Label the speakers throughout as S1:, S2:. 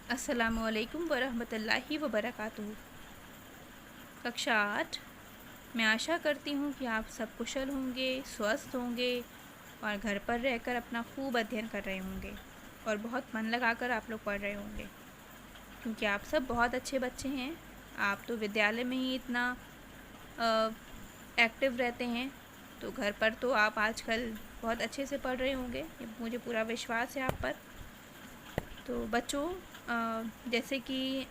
S1: अस्सलामुअलैकुम वरहमतुल्लाहि वबरकातुहू। कक्षा 8। मैं आशा करती हूँ कि आप सब कुशल होंगे, स्वस्थ होंगे और घर पर रहकर अपना खूब अध्ययन कर रहे होंगे और बहुत मन लगाकर आप लोग पढ़ रहे होंगे, क्योंकि आप सब बहुत अच्छे बच्चे हैं। आप तो विद्यालय में ही इतना एक्टिव रहते हैं, तो घर पर तो आप आजकल बहुत अच्छे से पढ़ रहे होंगे, ये मुझे पूरा विश्वास है आप पर। तो बच्चों, जैसे कि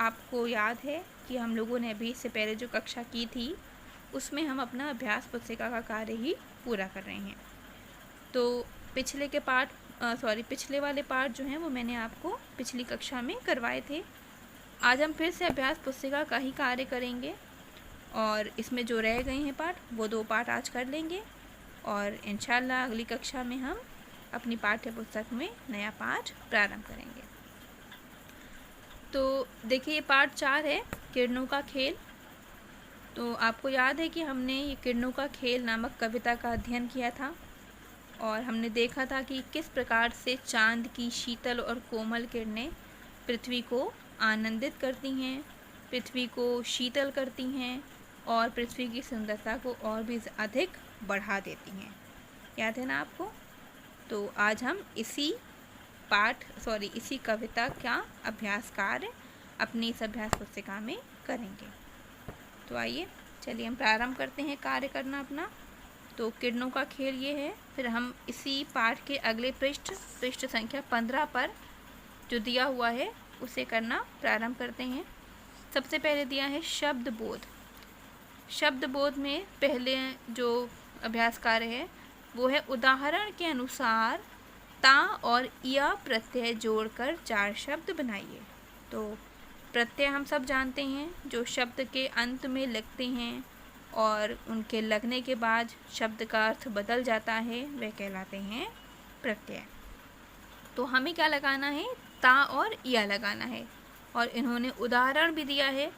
S1: आपको याद है कि हम लोगों ने अभी इससे पहले जो कक्षा की थी उसमें हम अपना अभ्यास पुस्तिका का कार्य ही पूरा कर रहे हैं। तो पिछले वाले पार्ट जो हैं वो मैंने आपको पिछली कक्षा में करवाए थे। आज हम फिर से अभ्यास पुस्तिका का ही कार्य करेंगे और इसमें जो रह गए हैं पाठ वो 2 पाठ आज कर लेंगे और इंशाल्लाह अगली कक्षा में हम अपनी पाठ्य पुस्तक में नया पाठ प्रारंभ करेंगे। तो देखिए, ये पार्ट 4 है, किरणों का खेल। तो आपको याद है कि हमने ये किरणों का खेल नामक कविता का अध्ययन किया था और हमने देखा था कि किस प्रकार से चांद की शीतल और कोमल किरणें पृथ्वी को आनंदित करती हैं, पृथ्वी को शीतल करती हैं और पृथ्वी की सुंदरता को और भी अधिक बढ़ा देती हैं। याद है ना आपको? तो आज हम इसी कविता का अभ्यास कार्य अपनी इस अभ्यास पुस्तिका में करेंगे। तो आइए, चलिए हम प्रारंभ करते हैं कार्य करना अपना। तो किरणों का खेल ये है, फिर हम इसी पाठ के अगले पृष्ठ संख्या 15 पर जो दिया हुआ है उसे करना प्रारंभ करते हैं। सबसे पहले दिया है शब्द बोध। शब्द बोध में पहले जो अभ्यास कार्य है वो है उदाहरण के अनुसार ता और या प्रत्यय जोड़कर 4 शब्द बनाइए। तो प्रत्यय हम सब जानते हैं, जो शब्द के अंत में लगते हैं और उनके लगने के बाद शब्द का अर्थ बदल जाता है, वह कहलाते हैं प्रत्यय। तो हमें क्या लगाना है? ता और या लगाना है। और इन्होंने उदाहरण भी दिया है।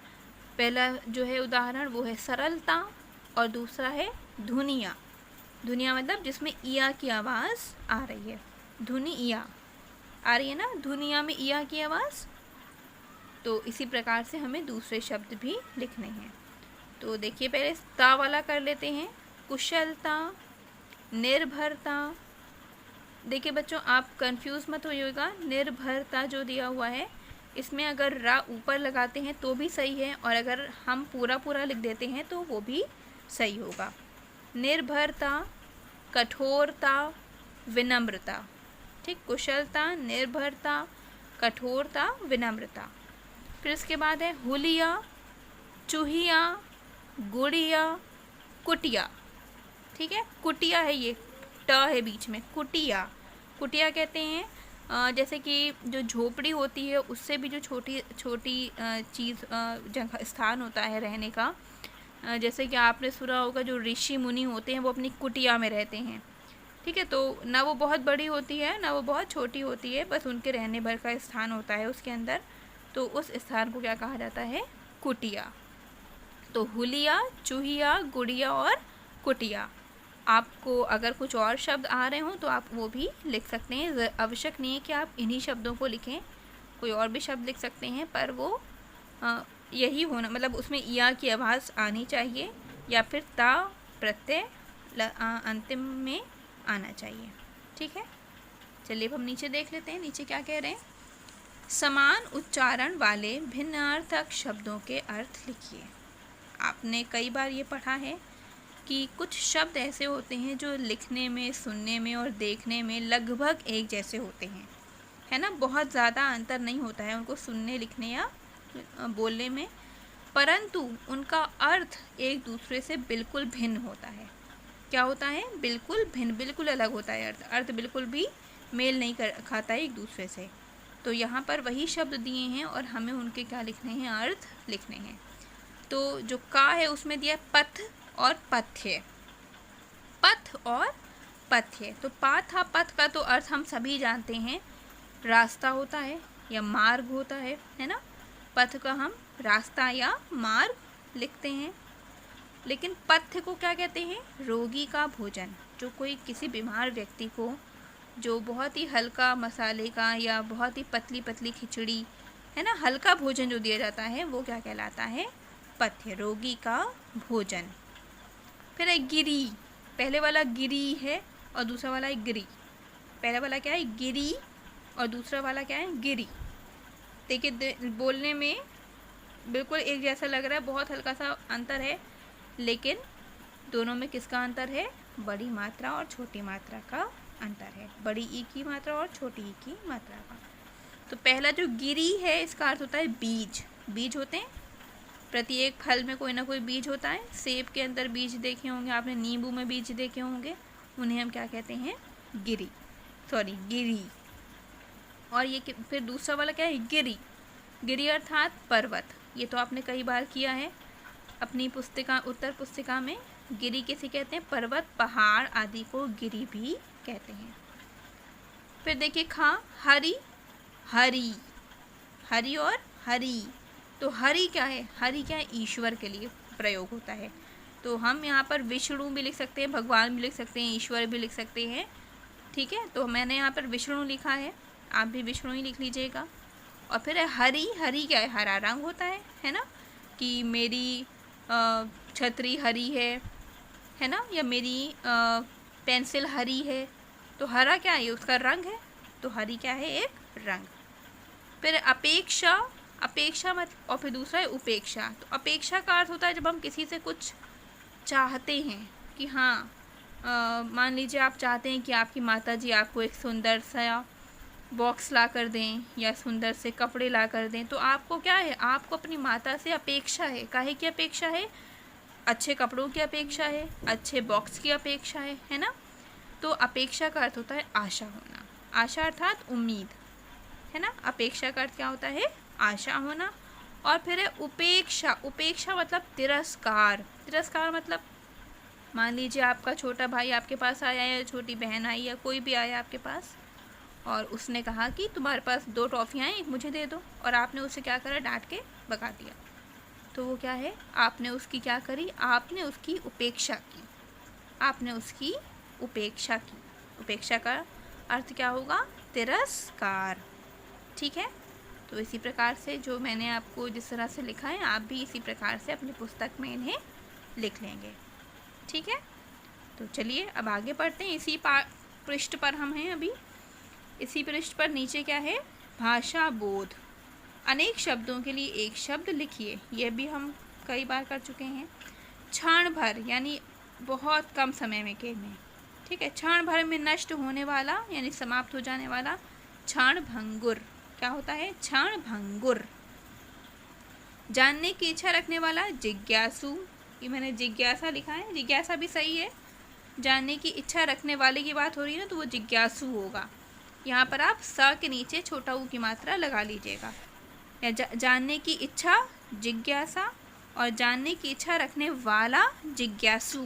S1: पहला जो है उदाहरण वो है सरलता और दूसरा है धुनिया। धुनिया मतलब जिसमें इया की आवाज़ आ रही है। धुनी इया आ रही है ना, धुनिया में इया की आवाज़। तो इसी प्रकार से हमें दूसरे शब्द भी लिखने हैं। तो देखिए, पहले ता वाला कर लेते हैं। कुशलता, निर्भरता। देखिए बच्चों, आप कंफ्यूज मत होइएगा। निर्भरता जो दिया हुआ है इसमें अगर रा ऊपर लगाते हैं तो भी सही है और अगर हम पूरा लिख देते हैं तो वो भी सही होगा। निर्भरता, कठोरता, विनम्रता। ठीक, कुशलता, निर्भरता, कठोरता, विनम्रता। फिर इसके बाद है हुलिया, चूहिया, गुड़िया, कुटिया। ठीक है, कुटिया है, ये ट है बीच में, कुटिया। कुटिया कहते हैं जैसे कि जो झोपड़ी होती है उससे भी जो छोटी चीज़ जगह स्थान होता है रहने का, जैसे कि आपने सुना होगा जो ऋषि मुनि होते हैं वो अपनी कुटिया में रहते हैं। ठीक है, तो ना वो बहुत बड़ी होती है ना वो बहुत छोटी होती है, बस उनके रहने भर का स्थान होता है उसके अंदर। तो उस स्थान को क्या कहा जाता है? कुटिया। तो हुलिया, चूहिया, गुड़िया और कुटिया। आपको अगर कुछ और शब्द आ रहे हों तो आप वो भी लिख सकते हैं। आवश्यक नहीं है कि आप इन्हीं शब्दों को लिखें, कोई और भी शब्द लिख सकते हैं, पर वो यही होना, मतलब उसमें या की आवाज़ आनी चाहिए या फिर ता प्रत्यय अंतिम में आना चाहिए। ठीक है, चलिए अब हम नीचे देख लेते हैं। नीचे क्या कह रहे हैं? समान उच्चारण वाले भिन्नार्थक शब्दों के अर्थ लिखिए। आपने कई बार ये पढ़ा है कि कुछ शब्द ऐसे होते हैं जो लिखने में, सुनने में और देखने में लगभग एक जैसे होते हैं, है ना। बहुत ज़्यादा अंतर नहीं होता है उनको सुनने, लिखने या बोलने में, परंतु उनका अर्थ एक दूसरे से बिल्कुल भिन्न होता है। क्या होता है? बिल्कुल भिन्न, बिल्कुल अलग होता है अर्थ बिल्कुल भी मेल नहीं खाता है एक दूसरे से। तो यहाँ पर वही शब्द दिए हैं और हमें उनके क्या लिखने हैं? अर्थ लिखने हैं। तो जो का है उसमें दिया पथ और पथ्य। पथ और पथ्य। तो पाथा पथ का तो अर्थ हम सभी जानते हैं, रास्ता होता है या मार्ग होता है ना। पथ का हम रास्ता या मार्ग लिखते हैं। लेकिन पथ्य को क्या कहते हैं? रोगी का भोजन। जो कोई किसी बीमार व्यक्ति को जो बहुत ही हल्का मसाले का या बहुत ही पतली पतली खिचड़ी है ना, हल्का भोजन जो दिया जाता है वो क्या कहलाता है? पथ्य, रोगी का भोजन। फिर है गिरी। पहले वाला गिरी है और दूसरा वाला है गिरी। पहला वाला क्या है? गिरी, और दूसरा वाला क्या है? गिरी। देखिए बोलने में बिल्कुल एक जैसा लग रहा है, बहुत हल्का सा अंतर है, लेकिन दोनों में किसका अंतर है? बड़ी मात्रा और छोटी मात्रा का अंतर है, बड़ी ई की मात्रा और छोटी ई की मात्रा का। तो पहला जो गिरी है इसका अर्थ होता है बीज। बीज होते हैं, प्रत्येक फल में कोई ना कोई बीज होता है। सेब के अंदर बीज देखे होंगे आपने, नींबू में बीज देखे होंगे, उन्हें हम क्या कहते हैं? गिरी, सॉरी गिरी। और ये फिर दूसरा वाला क्या है? गिरी। गिरी अर्थात पर्वत। ये तो आपने कई बार किया है अपनी पुस्तिका, उत्तर पुस्तिका में। गिरी किसे कहते हैं? पर्वत, पहाड़ आदि को गिरी भी कहते हैं। फिर देखिए खा, हरि, हरि, हरि और हरि। तो हरि क्या है? हरि क्या है? ईश्वर के लिए प्रयोग होता है। तो हम यहाँ पर विष्णु भी लिख सकते हैं, भगवान भी लिख सकते हैं, ईश्वर भी लिख सकते हैं, ठीक है। तो मैंने यहाँ पर विष्णु लिखा है, आप भी विष्णु ही लिख लीजिएगा। और फिर है हरि। हरि क्या है? हरा रंग होता है ना, कि मेरी छतरी हरी है ना, या मेरी पेंसिल हरी है। तो हरा क्या है? उसका रंग है। तो हरी क्या है? एक रंग। फिर अपेक्षा। अपेक्षा मत, और फिर दूसरा है उपेक्षा। तो अपेक्षा का अर्थ होता है जब हम किसी से कुछ चाहते हैं कि हाँ, मान लीजिए आप चाहते हैं कि आपकी माता जी आपको एक सुंदर सा बॉक्स ला कर दें या सुंदर से कपड़े ला कर दें, तो आपको क्या है? आपको अपनी माता से अपेक्षा है। काहे की अपेक्षा है? अच्छे कपड़ों की अपेक्षा है, अच्छे बॉक्स की अपेक्षा है ना। तो अपेक्षा का अर्थ होता है आशा होना। आशा अर्थात उम्मीद, है ना। अपेक्षा का अर्थ क्या होता है? आशा होना। और फिर है उपेक्षा। उपेक्षा मतलब तिरस्कार। तिरस्कार मतलब मान लीजिए आपका छोटा भाई आपके पास आया या छोटी बहन आई या कोई भी आया आपके पास, और उसने कहा कि तुम्हारे पास 2 टॉफ़ियाँ हैं, एक मुझे दे दो, और आपने उसे क्या करा? डांट के भगा दिया। तो वो क्या है? आपने उसकी क्या करी? आपने उसकी उपेक्षा की। आपने उसकी उपेक्षा की। उपेक्षा का अर्थ क्या होगा? तिरस्कार, ठीक है। तो इसी प्रकार से जो मैंने आपको जिस तरह से लिखा है, आप भी इसी प्रकार से अपनी पुस्तक में इन्हें लिख लेंगे, ठीक है। तो चलिए अब आगे बढ़ते हैं। इसी पृष्ठ पर हम हैं अभी। इसी पृष्ठ पर नीचे क्या है? भाषा बोध। अनेक शब्दों के लिए एक शब्द लिखिए। यह भी हम कई बार कर चुके हैं। क्षण भर यानी बहुत कम समय में के में, ठीक है। क्षण भर में नष्ट होने वाला यानी समाप्त हो जाने वाला क्षण भंगुर। क्या होता है? क्षण भंगुर। जानने की इच्छा रखने वाला जिज्ञासु। ये मैंने जिज्ञासा लिखा है, जिज्ञासा भी सही है। जानने की इच्छा रखने वाले की बात हो रही है ना, तो वो जिज्ञासु होगा। यहाँ पर आप स के नीचे छोटा ऊ की मात्रा लगा लीजिएगा। या जानने की इच्छा जिज्ञासा, और जानने की इच्छा रखने वाला जिज्ञासु।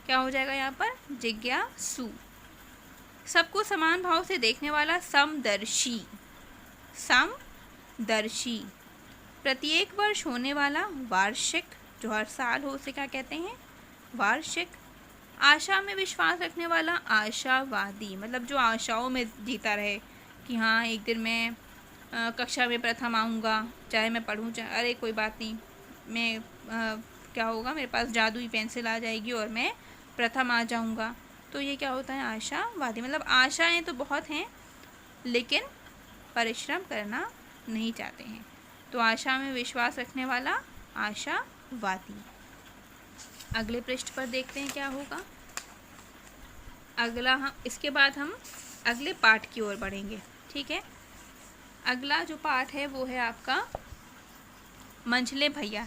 S1: क्या हो जाएगा यहाँ पर? जिज्ञासु। सबको समान भाव से देखने वाला समदर्शी। समदर्शी। प्रत्येक वर्ष होने वाला वार्षिक, जो हर साल हो उसे क्या कहते हैं? वार्षिक। आशा में विश्वास रखने वाला आशावादी, मतलब जो आशाओं में जीता रहे कि हाँ एक दिन मैं कक्षा में प्रथम आऊँगा, चाहे मैं पढ़ूँ चाहे, अरे कोई बात नहीं, मैं क्या होगा, मेरे पास जादुई पेंसिल आ जाएगी और मैं प्रथम आ जाऊँगा। तो ये क्या होता है? आशावादी। मतलब आशाएं तो बहुत हैं लेकिन परिश्रम करना नहीं चाहते हैं। तो आशा में विश्वास रखने वाला आशावादी। अगले पृष्ठ पर देखते हैं क्या होगा। अगला हम इसके बाद हम अगले पाठ की ओर बढ़ेंगे, ठीक है। अगला जो पाठ है वो है आपका मंझले भैया।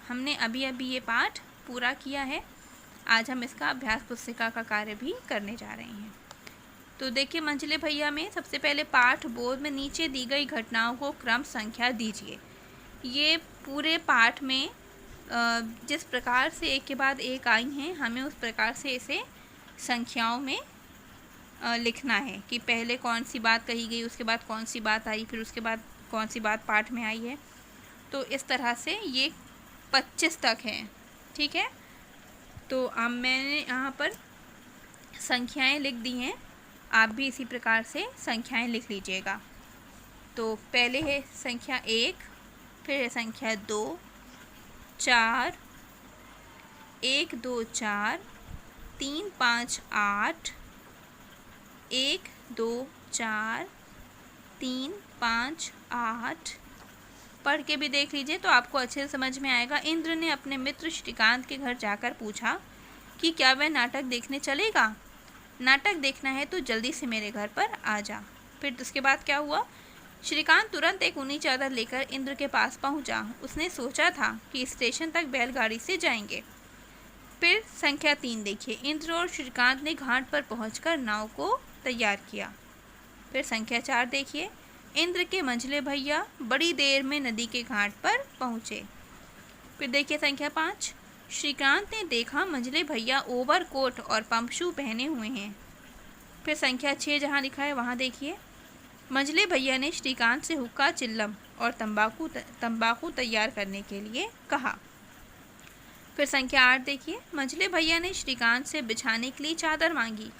S1: हमने अभी अभी ये पाठ पूरा किया है। आज हम इसका अभ्यास पुस्तिका का कार्य भी करने जा रहे हैं। तो देखिए मंझले भैया में सबसे पहले पाठ बोध में नीचे दी गई घटनाओं को क्रम संख्या दीजिए। ये पूरे पाठ में जिस प्रकार से एक के बाद एक आई हैं, हमें उस प्रकार से इसे संख्याओं में लिखना है कि पहले कौन सी बात कही गई, उसके बाद कौन सी बात आई, फिर उसके बाद कौन सी बात पाठ में आई है। तो इस तरह से ये 25 तक है, ठीक है। तो अब मैंने यहाँ पर संख्याएं लिख दी हैं। आप भी इसी प्रकार से संख्याएं लिख लीजिएगा। तो पहले है संख्या 1, फिर है संख्या 2, 4, 1 2 4, 3 5 8, 1 2 4, 3 5 8। पढ़ के भी देख लीजिए तो आपको अच्छे से समझ में आएगा। इंद्र ने अपने मित्र श्रीकांत के घर जाकर पूछा कि क्या वह नाटक देखने चलेगा। नाटक देखना है तो जल्दी से मेरे घर पर आ जा। फिर उसके बाद क्या हुआ, श्रीकांत तुरंत एक ऊनी चादर लेकर इंद्र के पास पहुंचा। उसने सोचा था कि स्टेशन तक बैलगाड़ी से जाएंगे। फिर संख्या 3 देखिए, इंद्र और श्रीकांत ने घाट पर पहुंचकर नाव को तैयार किया। फिर संख्या 4 देखिए, इंद्र के मंझले भैया बड़ी देर में नदी के घाट पर पहुंचे। फिर देखिए संख्या 5, श्रीकांत ने देखा मंझले भैया ओवरकोट और पंपशू पहने हुए हैं। फिर संख्या 6 जहाँ लिखा है वहाँ देखिए, मंझले भैया ने श्रीकांत से हुक्का, चिल्लम और तंबाकू तैयार करने के लिए कहा। फिर संख्या 8 देखिए, मंझले भैया ने श्रीकांत से बिछाने के लिए चादर मांगी।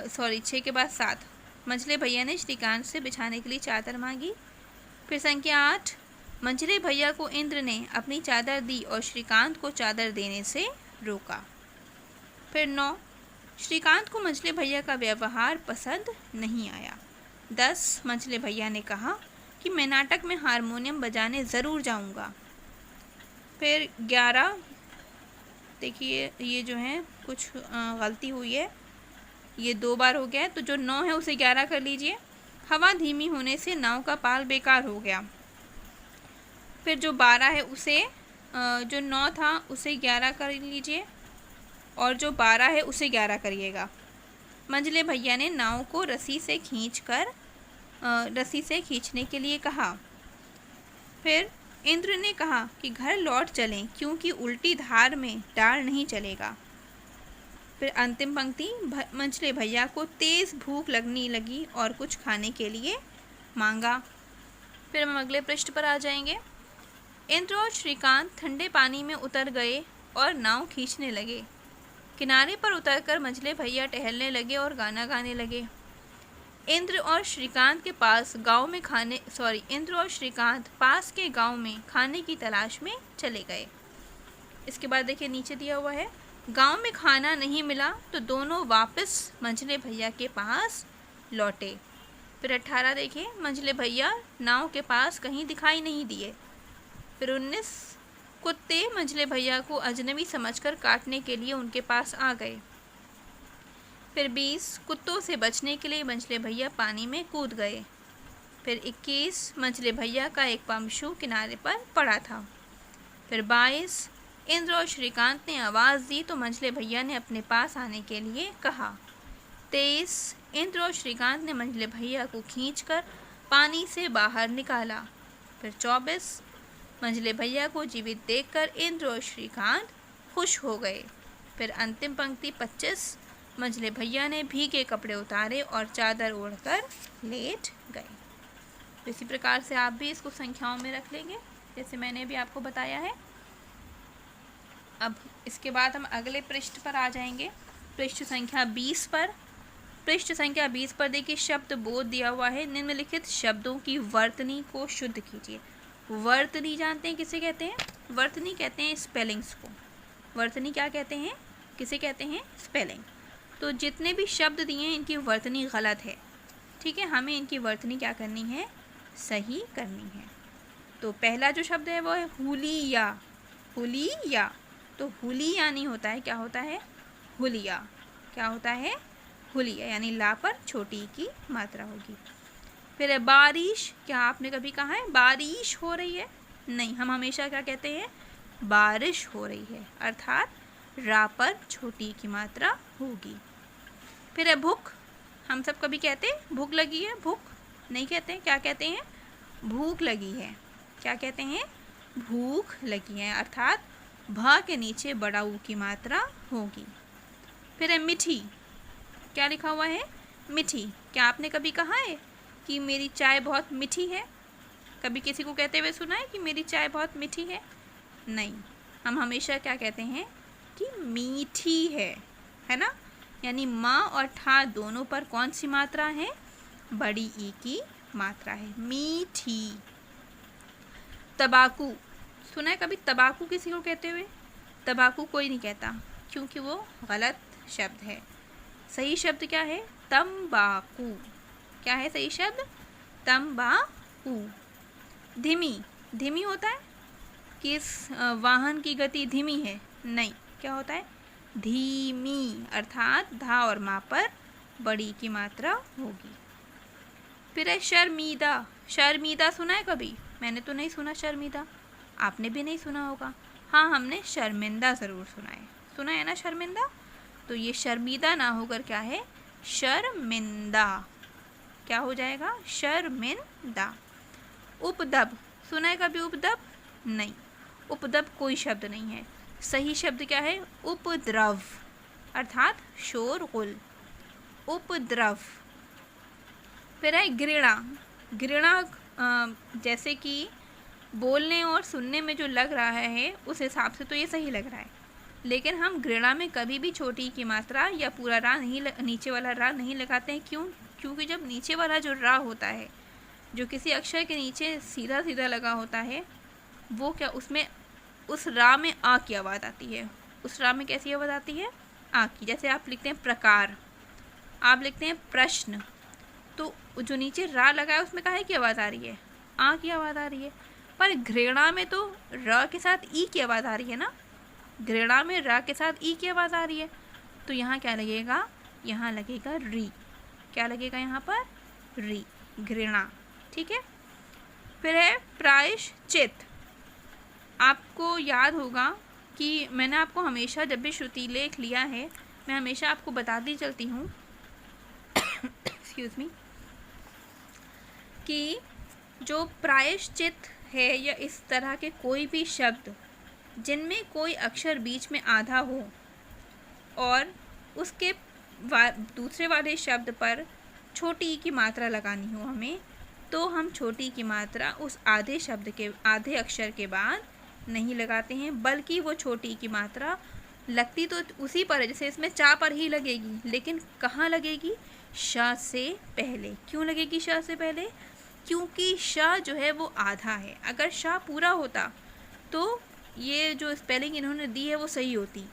S1: 6 के बाद 7, मंझले भैया ने श्रीकांत से बिछाने के लिए चादर मांगी। फिर संख्या 8, मंझले भैया को इंद्र ने अपनी चादर दी और श्रीकांत को चादर देने से रोका। फिर 9, श्रीकांत को मंझले भैया का व्यवहार पसंद नहीं आया। 10, मंझले भैया ने कहा कि मैं नाटक में हारमोनियम बजाने ज़रूर जाऊंगा। फिर 11 देखिए, ये जो है कुछ गलती हुई है, ये 2 बार हो गया है, तो जो 9 है उसे 11 कर लीजिए। हवा धीमी होने से नाव का पाल बेकार हो गया। फिर जो 12 है उसे जो 9 था उसे 11 कर लीजिए और जो 12 है उसे 11 करिएगा। मंझले भैया ने नाव को रस्सी से खींचने के लिए कहा। फिर इंद्र ने कहा कि घर लौट चलें क्योंकि उल्टी धार में डाल नहीं चलेगा। फिर अंतिम पंक्ति, मंझले भैया को तेज़ भूख लगने लगी और कुछ खाने के लिए मांगा। फिर हम अगले पृष्ठ पर आ जाएंगे। इंद्र और श्रीकांत ठंडे पानी में उतर गए और नाव खींचने लगे। किनारे पर उतरकर मंझले भैया टहलने लगे और गाना गाने लगे। इंद्र और श्रीकांत पास के गांव में खाने की तलाश में चले गए। इसके बाद देखिए नीचे दिया हुआ है, गांव में खाना नहीं मिला तो दोनों वापस मंझले भैया के पास लौटे। फिर 18 देखिए, मंझले भैया नाव के पास कहीं दिखाई नहीं दिए। फिर 19, कुत्ते मंझले भैया को अजनबी समझकर काटने के लिए उनके पास आ गए। फिर 20, कुत्तों से बचने के लिए मंझले भैया पानी में कूद गए। फिर 21, मंझले भैया का एक पंपशू किनारे पर पड़ा था। फिर 22, इंद्र और श्रीकांत ने आवाज़ दी तो मंझले भैया ने अपने पास आने के लिए कहा। 23, इंद्र और श्रीकांत ने मंझले भैया को खींचकर पानी से बाहर निकाला। फिर 24, मंझले भैया को जीवित देखकर इंद्र और श्रीकांत खुश हो गए। फिर अंतिम पंक्ति 25, मंझले भैया ने भीगे कपड़े उतारे और चादर ओढ़कर लेट गए। इसी प्रकार से आप भी इसको संख्याओं में रख लेंगे जैसे मैंने भी आपको बताया है। अब इसके बाद हम अगले पृष्ठ पर आ जाएंगे, पृष्ठ संख्या 20 पर। पृष्ठ संख्या 20 पर देखिए शब्द बोध दिया हुआ है। निम्नलिखित शब्दों की वर्तनी को शुद्ध कीजिए। वर्तनी जानते हैं किसे कहते हैं? वर्तनी कहते हैं स्पेलिंग्स को। वर्तनी क्या कहते हैं? किसे कहते हैं? स्पेलिंग। तो जितने भी शब्द दिए हैं इनकी वर्तनी गलत है, ठीक है। हमें इनकी वर्तनी क्या करनी है? सही करनी है। तो पहला जो शब्द है वो है हुलिया। हुलिया, तो हुलिया नहीं होता है, क्या होता है? हुलिया। क्या होता है? हुलिया, यानी ला पर छोटी की मात्रा होगी। फिर है बारिश। क्या आपने कभी कहा है बारिश हो रही है? नहीं, हम हमेशा क्या कहते हैं? बारिश हो रही है, अर्थात रा पर छोटी की मात्रा होगी। फिर है भूख। हम सब कभी कहते हैं भूख लगी है? भूख नहीं कहते हैं, क्या कहते हैं? भूख लगी है। क्या कहते हैं? भूख लगी है, अर्थात भ के नीचे बड़ा ऊ की मात्रा होगी। फिर है मीठी। क्या लिखा हुआ है? मीठी। क्या आपने कभी कहा है कि मेरी चाय बहुत मीठी है? कभी किसी को कहते हुए सुना है कि मेरी चाय बहुत मीठी है? नहीं, हम हमेशा क्या कहते हैं कि मीठी है ना। यानी माँ और ठा दोनों पर कौन सी मात्रा है? बड़ी ई की मात्रा है। मीठी। तबाकू, सुना है कभी तबाकू किसी को कहते हुए? तबाकू कोई नहीं कहता क्योंकि वो गलत शब्द है। सही शब्द क्या है? तंबाकू। क्या है सही शब्द? तंबाकू। धीमी, धीमी होता है कि इस वाहन की गति धीमी है? नहीं, क्या होता है? धीमी, अर्थात धा और मा पर बड़ी की मात्रा होगी। फिर है शर्मीदा। शर्मीदा सुना है कभी? मैंने तो नहीं सुना शर्मीदा, आपने भी नहीं सुना होगा। हाँ, हमने शर्मिंदा ज़रूर सुना है। सुना है ना शर्मिंदा? तो ये शर्मीदा ना होकर क्या है? शर्मिंदा। क्या हो जाएगा? शर्मिंदा। उपद्रव, सुना है कभी उपद्रव? नहीं, उपद्रव कोई शब्द नहीं है। सही शब्द क्या है? उपद्रव, अर्थात शोरगुल। उपद्रव। फिर है घृणा। घृणा जैसे कि बोलने और सुनने में जो लग रहा है उस हिसाब से तो ये सही लग रहा है, लेकिन हम घृणा में कभी भी छोटी की मात्रा या पूरा रा नहीं नीचे वाला रा नहीं लगाते हैं। क्यों? क्योंकि जब नीचे वाला जो रा होता है, जो किसी अक्षर के नीचे सीधा सीधा लगा होता है, वो क्या उसमें उस रा में आ की आवाज़ आती है। उस रा में कैसी आवाज़ आती है? आ की। जैसे आप लिखते हैं प्रकार, आप लिखते हैं प्रश्न, तो जो नीचे रा लगा है उसमें काहे की आवाज़ आ रही है? आ की आवाज़ आ रही है। पर घृणा में तो र के साथ ई की आवाज़ आ रही है ना। घृणा में र के साथ ई की आवाज़ आ रही है, तो यहाँ क्या लगेगा? यहाँ लगेगा री। क्या लगेगा यहाँ पर? री, घृणा। ठीक है। फिर है प्रायश्चित। आपको याद होगा कि मैंने आपको हमेशा जब भी श्रुति लेख लिया है, मैं हमेशा आपको बताती चलती हूँ एक्सक्यूज़ मी, कि जो प्रायश्चित है या इस तरह के कोई भी शब्द जिनमें कोई अक्षर बीच में आधा हो और उसके दूसरे वाले शब्द पर छोटी ई की मात्रा लगानी हो हमें, तो हम छोटी की मात्रा उस आधे शब्द के आधे अक्षर के बाद नहीं लगाते हैं, बल्कि वो छोटी की मात्रा लगती तो उसी पर है, जैसे इसमें चा पर ही लगेगी, लेकिन कहाँ लगेगी? श से पहले। क्यों लगेगी श से पहले? क्योंकि श जो है वो आधा है। अगर श पूरा होता तो ये जो स्पेलिंग इन्होंने दी है वो सही होती,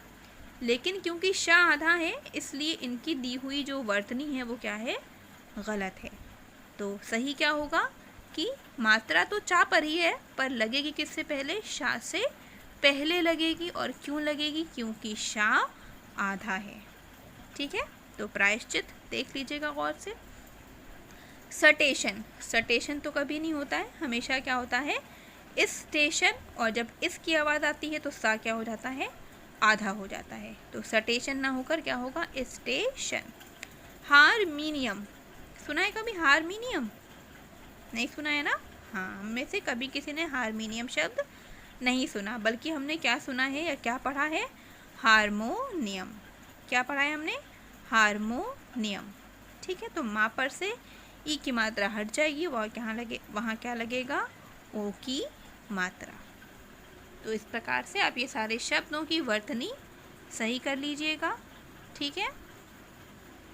S1: लेकिन क्योंकि श आधा है इसलिए इनकी दी हुई जो वर्तनी है वो क्या है? गलत है। तो सही क्या होगा कि मात्रा तो चा पर ही है, पर लगेगी किससे पहले? श से पहले लगेगी। और क्यों लगेगी? क्योंकि श आधा है। ठीक है, तो प्रायश्चित देख लीजिएगा गौर से। सटेशन, सटेशन तो कभी नहीं होता है, हमेशा क्या होता है? इस स्टेशन, और जब इस की आवाज़ आती है तो सा क्या हो जाता है? आधा हो जाता है। तो सटेशन ना होकर क्या होगा? स्टेशन। हारमोनियम, सुना है कभी हारमोनियम? नहीं सुना है ना। हाँ, हम में से कभी किसी ने हारमोनियम शब्द नहीं सुना, बल्कि हमने क्या सुना है या क्या पढ़ा है? हारमोनियम। क्या पढ़ा है हमने? हारमोनियम। ठीक है, तो माँ पर से ई की मात्रा हट जाएगी, वहाँ क्या लगेगा? ओ की मात्रा। तो इस प्रकार से आप ये सारे शब्दों की वर्तनी सही कर लीजिएगा। ठीक है,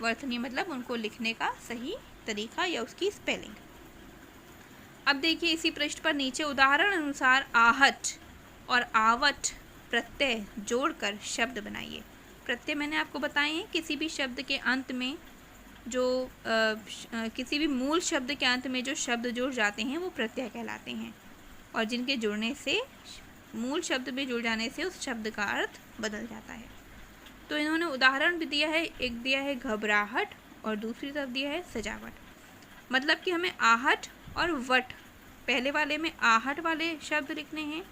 S1: वर्तनी मतलब उनको लिखने का सही तरीका या उसकी स्पेलिंग। अब देखिए इसी पृष्ठ पर नीचे उदाहरण अनुसार आहट और आवट प्रत्यय जोड़कर शब्द बनाइए। प्रत्यय मैंने आपको बताए हैं, किसी भी शब्द के अंत में जो किसी भी मूल शब्द के अंत में जो शब्द जुड़ जाते हैं वो प्रत्यय कहलाते हैं, और जिनके जुड़ने से मूल शब्द में जुड़ जाने से उस शब्द का अर्थ बदल जाता है। तो इन्होंने उदाहरण भी दिया है, एक दिया है घबराहट और दूसरी तरफ दिया है सजावट। मतलब कि हमें आहट और वट, पहले वाले में आहट वाले शब्द लिखने हैं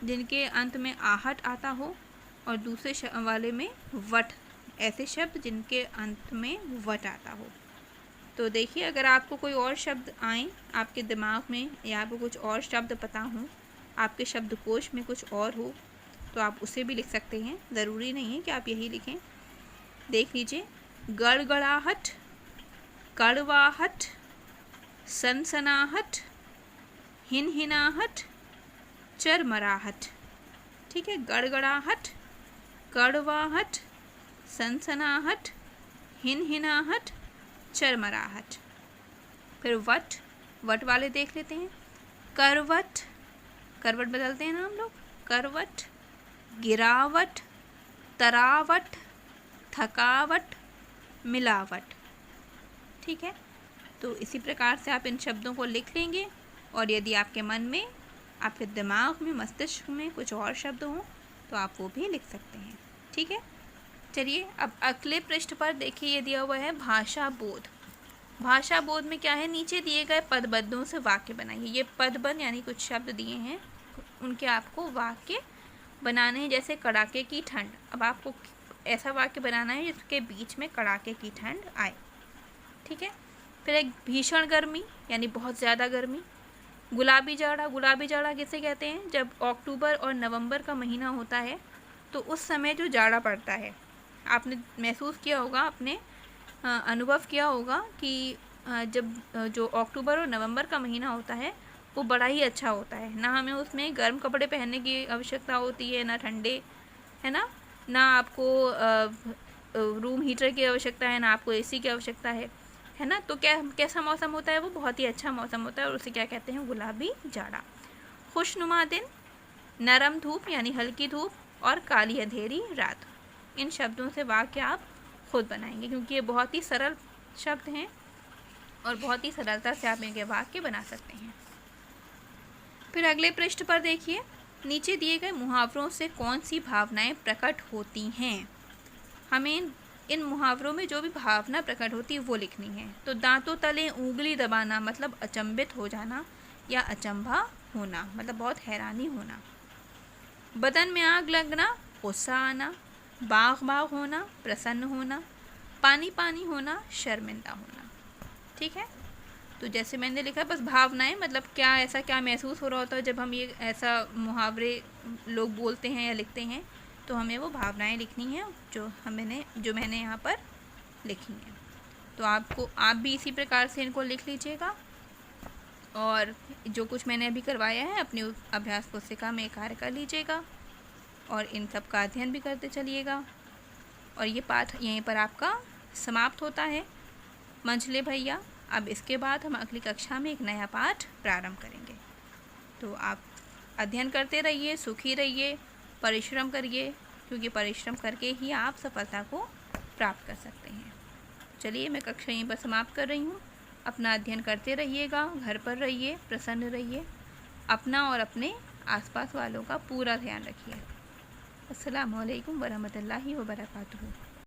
S1: जिनके अंत में आहट आता हो, और दूसरे वाले में वट, ऐसे शब्द जिनके अंत में वट आता हो। तो देखिए अगर आपको कोई और शब्द आए आपके दिमाग में, या आपको कुछ और शब्द पता हो, आपके शब्दकोश में कुछ और हो, तो आप उसे भी लिख सकते हैं, ज़रूरी नहीं है कि आप यही लिखें। देख लीजिए, गड़गड़ाहट, कड़वाहट, सनसनाहट, हिनहिनाहट, चरमराहट। ठीक है, गड़गड़ाहट, कड़वाहट, सनसनाहट, हिनहिनाहट, चरमराहट। फिर वट, वट वाले देख लेते हैं। करवट, करवट बदलते हैं ना हम लोग, करवट। गिरावट, तरावट, थकावट, मिलावट। ठीक है, तो इसी प्रकार से आप इन शब्दों को लिख लेंगे, और यदि आपके मन में, आपके दिमाग में, मस्तिष्क में कुछ और शब्द हों तो आप वो भी लिख सकते हैं। ठीक है, चलिए अब अगले पृष्ठ पर देखिए, ये दिया हुआ है भाषा बोध। भाषा बोध में क्या है, नीचे दिए गए पदबद्धों से वाक्य बनाइए। ये पदबद्ध यानी कुछ शब्द दिए हैं, उनके आपको वाक्य बनाने हैं। जैसे कड़ाके की ठंड, अब आपको ऐसा वाक्य बनाना है जिसके बीच में कड़ाके की ठंड आए। ठीक है, फिर एक भीषण गर्मी यानी बहुत ज़्यादा गर्मी। गुलाबी जाड़ा, गुलाबी जाड़ा किसे कहते हैं, जब अक्टूबर और नवंबर का महीना होता है तो उस समय जो जाड़ा पड़ता है, आपने महसूस किया होगा, आपने अनुभव किया होगा कि जब जो अक्टूबर और नवंबर का महीना होता है वो बड़ा ही अच्छा होता है। ना हमें उसमें गर्म कपड़े पहनने की आवश्यकता होती है, ना ठंडे, है ना आपको रूम हीटर की आवश्यकता है, ना आपको एसी की आवश्यकता है ना। तो कैसा मौसम होता है वो, बहुत ही अच्छा मौसम होता है, और उसे क्या कहते हैं, गुलाबी जाड़ा। खुशनुमा दिन, नरम धूप यानी हल्की धूप, और काली अंधेरी रात। इन शब्दों से वाक्य आप खुद बनाएंगे, क्योंकि ये बहुत ही सरल शब्द हैं और बहुत ही सरलता से आप इनके वाक्य बना सकते हैं। फिर अगले पृष्ठ पर देखिए, नीचे दिए गए मुहावरों से कौन सी भावनाएं प्रकट होती हैं। हमें इन मुहावरों में जो भी भावना प्रकट होती है वो लिखनी है। तो दांतों तले उंगली दबाना मतलब अचंभित हो जाना या अचंभा होना, मतलब बहुत हैरानी होना। बदन में आग लगना, गुस्सा आना। बाग बाग होना, प्रसन्न होना। पानी पानी होना, शर्मिंदा होना। ठीक है, तो जैसे मैंने लिखा, बस भावनाएं, मतलब क्या, ऐसा क्या महसूस हो रहा होता है जब हम ये ऐसा मुहावरे लोग बोलते हैं या लिखते हैं, तो हमें वो भावनाएं लिखनी हैं जो मैंने यहाँ पर लिखी हैं। तो आप भी इसी प्रकार से इनको लिख लीजिएगा, और जो कुछ मैंने अभी करवाया है अपनी अभ्यास पुस्तिका में कार्य कर लीजिएगा, और इन सब का अध्ययन भी करते चलिएगा। और ये पाठ यहीं पर आपका समाप्त होता है मंझले भैया। अब इसके बाद हम अगली कक्षा में एक नया पाठ प्रारंभ करेंगे। तो आप अध्ययन करते रहिए, सुखी रहिए, परिश्रम करिए, क्योंकि परिश्रम करके ही आप सफलता को प्राप्त कर सकते हैं। चलिए, मैं कक्षा यहीं पर समाप्त कर रही हूँ। अपना अध्ययन करते रहिएगा, घर पर रहिए, प्रसन्न रहिए, अपना और अपने आसपास वालों का पूरा ध्यान रखिए। अस्सलामु अलैकुम वरहमतुल्लाहि वबरकातुहू।